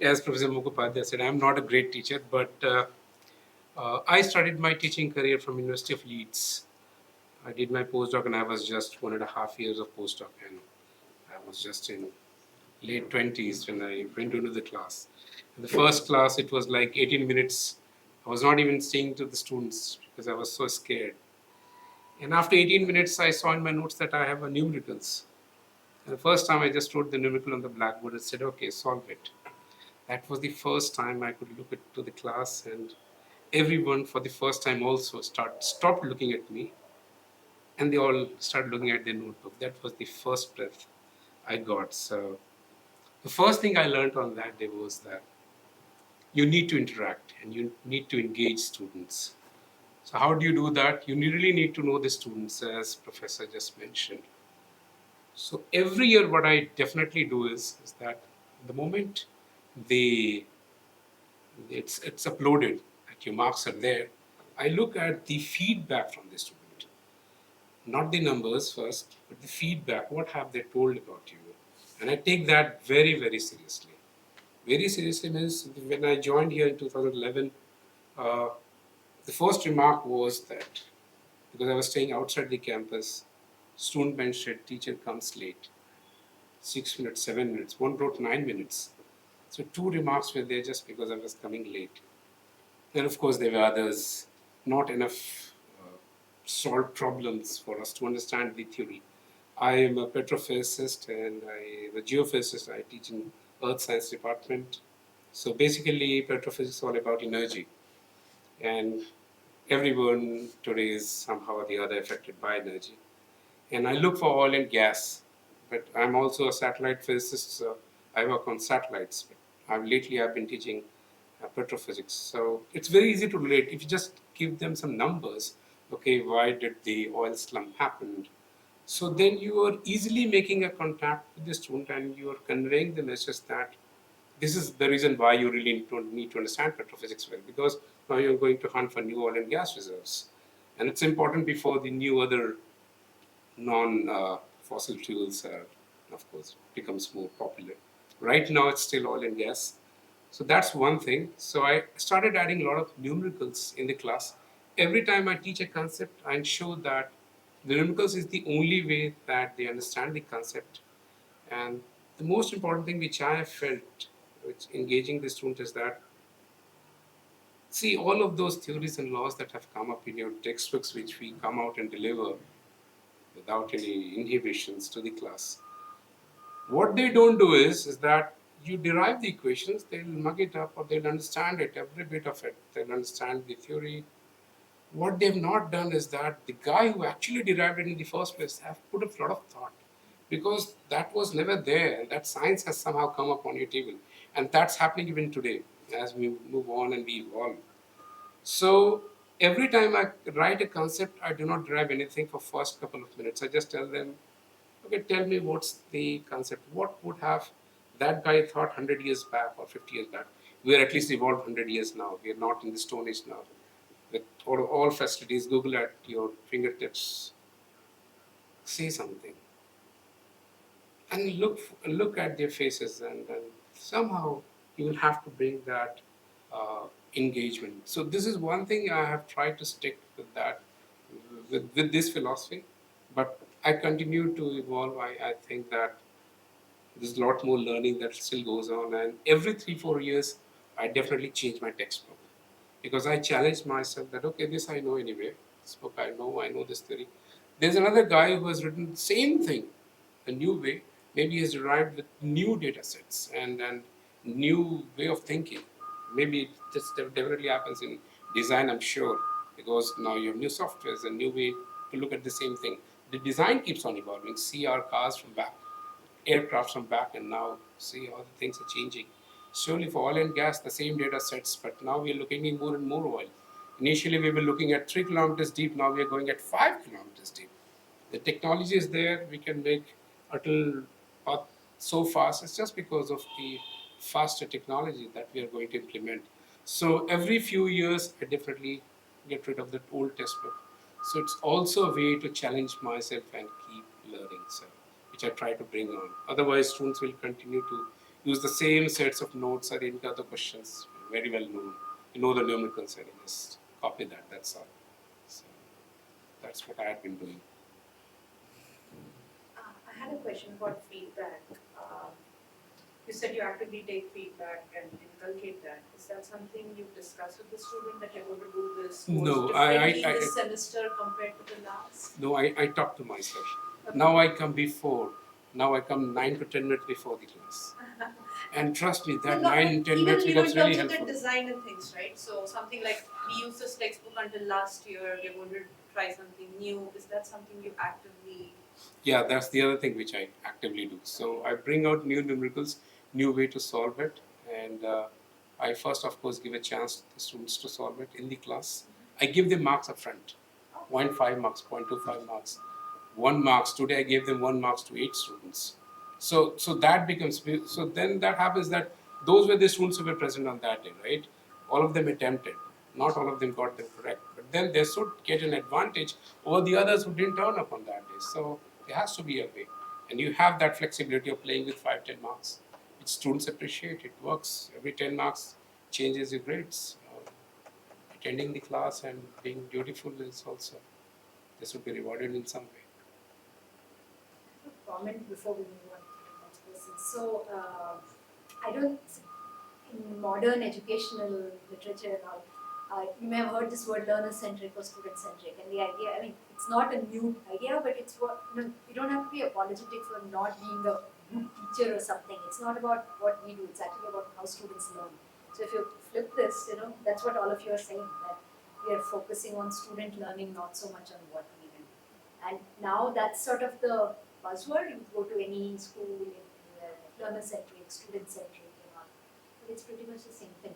As Professor Mukhopadhyay said, I'm not a great teacher, but I started my teaching career from University of Leeds. I did my postdoc and I was just 1.5 years of postdoc, and I was just in late 20s when I went into the class. In the first class, it was like 18 minutes. I was not even saying to the students because I was so scared. And after 18 minutes, I saw in my notes that I have a numericals. And the first time I just wrote the numerical on the blackboard and said, okay, solve it. That was the first time I could look to the class, and everyone for the first time also stopped looking at me, and they all started looking at their notebook. That was the first breath I got. So the first thing I learned on that day was that you need to interact and you need to engage students. So how do you do that? You really need to know the students, as Professor just mentioned. So every year, what I definitely do is that the moment they it's uploaded, that your marks are there, I look at the feedback from the student, not the numbers first, but the feedback. What have they told about you? And I take that very, very seriously. Very seriously means when I joined here in 2011, uh, the first remark was that because I was staying outside the campus, student mentioned teacher comes late, 6 minutes, 7 minutes. One wrote 9 minutes. So two remarks were there just because I was coming late. Then, of course, there were others. Not enough solved problems for us to understand the theory. I am a petrophysicist and I am a geophysicist. I teach in Earth Science department. So basically, petrophysics is all about energy, and everyone today is somehow or the other affected by energy. And I look for oil and gas, but I'm also a satellite physicist. So I work on satellites. But I've been teaching petrophysics. So it's very easy to relate if you just give them some numbers. Okay, why did the oil slump happen? So then you are easily making a contact with the student and you are conveying the message that this is the reason why you really need to understand petrophysics well, because now you're going to hunt for new oil and gas reserves. And it's important before the new other non-fossil fuels, of course, becomes more popular. Right now, it's still oil and gas. So that's one thing. So I started adding a lot of numericals in the class. Every time I teach a concept, I ensure that the numericals is the only way that they understand the concept. And the most important thing which I have felt, which engaging the student, is that see all of those theories and laws that have come up in your textbooks, which we come out and deliver without any inhibitions to the class. What they don't do is that you derive the equations, they'll mug it up or they'll understand it, every bit of it. They'll understand the theory. What they've not done is that the guy who actually derived it in the first place have put a lot of thought, because that was never there, and that science has somehow come up on your table. And that's happening even today as we move on and we evolve. So every time I write a concept, I do not derive anything for first couple of minutes. I just tell them, okay, tell me what's the concept. What would have that guy thought 100 years back or 50 years back? We are at least evolved 100 years now. We are not in the Stone Age now. With all facilities, Google at your fingertips, say something, and look at their faces, and somehow you will have to bring that engagement. So this is one thing I have tried to stick with that, with this philosophy. But I continue to evolve. I think that there's a lot more learning that still goes on, and every 3 4 years I definitely change my textbook, because I challenge myself that okay, this I know anyway, this book I know this theory. There's another guy who has written the same thing a new way. Maybe he's derived with new data sets and new way of thinking. Maybe this definitely happens in design, I'm sure, because now you have new softwares and new way to look at the same thing. The design keeps on evolving. See our cars from back, aircraft from back, and now see how the things are changing. Surely for oil and gas, the same data sets, but now we are looking at more and more oil. Initially, we were looking at 3 kilometers deep. Now we are going at 5 kilometers deep. The technology is there. We can make Atal path so fast. It's just because of the faster technology that we are going to implement. So every few years, I definitely get rid of the old textbook. So it's also a way to challenge myself and keep learning. So which I try to bring on. Otherwise, students will continue to use the same sets of notes or any other questions, very well known. You know the numerical setting, just copy that, that's all. So that's what I had been doing. I had a question about feedback. You said you actively take feedback and inculcate that. Is that something you've discussed with the student that you're going to do this course No, differently this semester compared to the last? no, I talk to myself. Okay. Now I come before. Now I come 9 to 10 minutes before the class. And trust me, that No, 9-10 even minutes becomes in really terms of helpful. the design and things, right? So something like we used this textbook until last year. We're going to try something new. Is that something you actively? Yeah, that's the other thing which I actively do. So I bring out new numericals, new way to solve it, and I first, of course, give a chance to the students to solve it in the class. I give them marks up front, 0.5 marks, 0.25 marks, 1 marks. Today I gave them 1 marks to 8 students. So that becomes, so then that happens that those were the students who were present on that day, right? All of them attempted. Not all of them got them correct. But then they should get an advantage over the others who didn't turn up on that day. So there has to be a way. And you have that flexibility of playing with 5, 10 marks, which students appreciate. It works. Every 10 marks changes your grades. Attending the class and being dutiful is also, this would be rewarded in some way. Comment before we move on to the next person. So, I don't, in modern educational literature and all, you may have heard this word learner-centric or student-centric, and the idea, I mean, it's not a new idea, but it's what, you don't have to be apologetic for not being a good teacher or something. It's not about what we do, it's actually about how students learn. So if you flip this, that's what all of you are saying, that we are focusing on student learning, not so much on what we do. And now that's sort of the buzzword. You go to any school, anywhere, learner-centric, student-centric, but it's pretty much the same thing.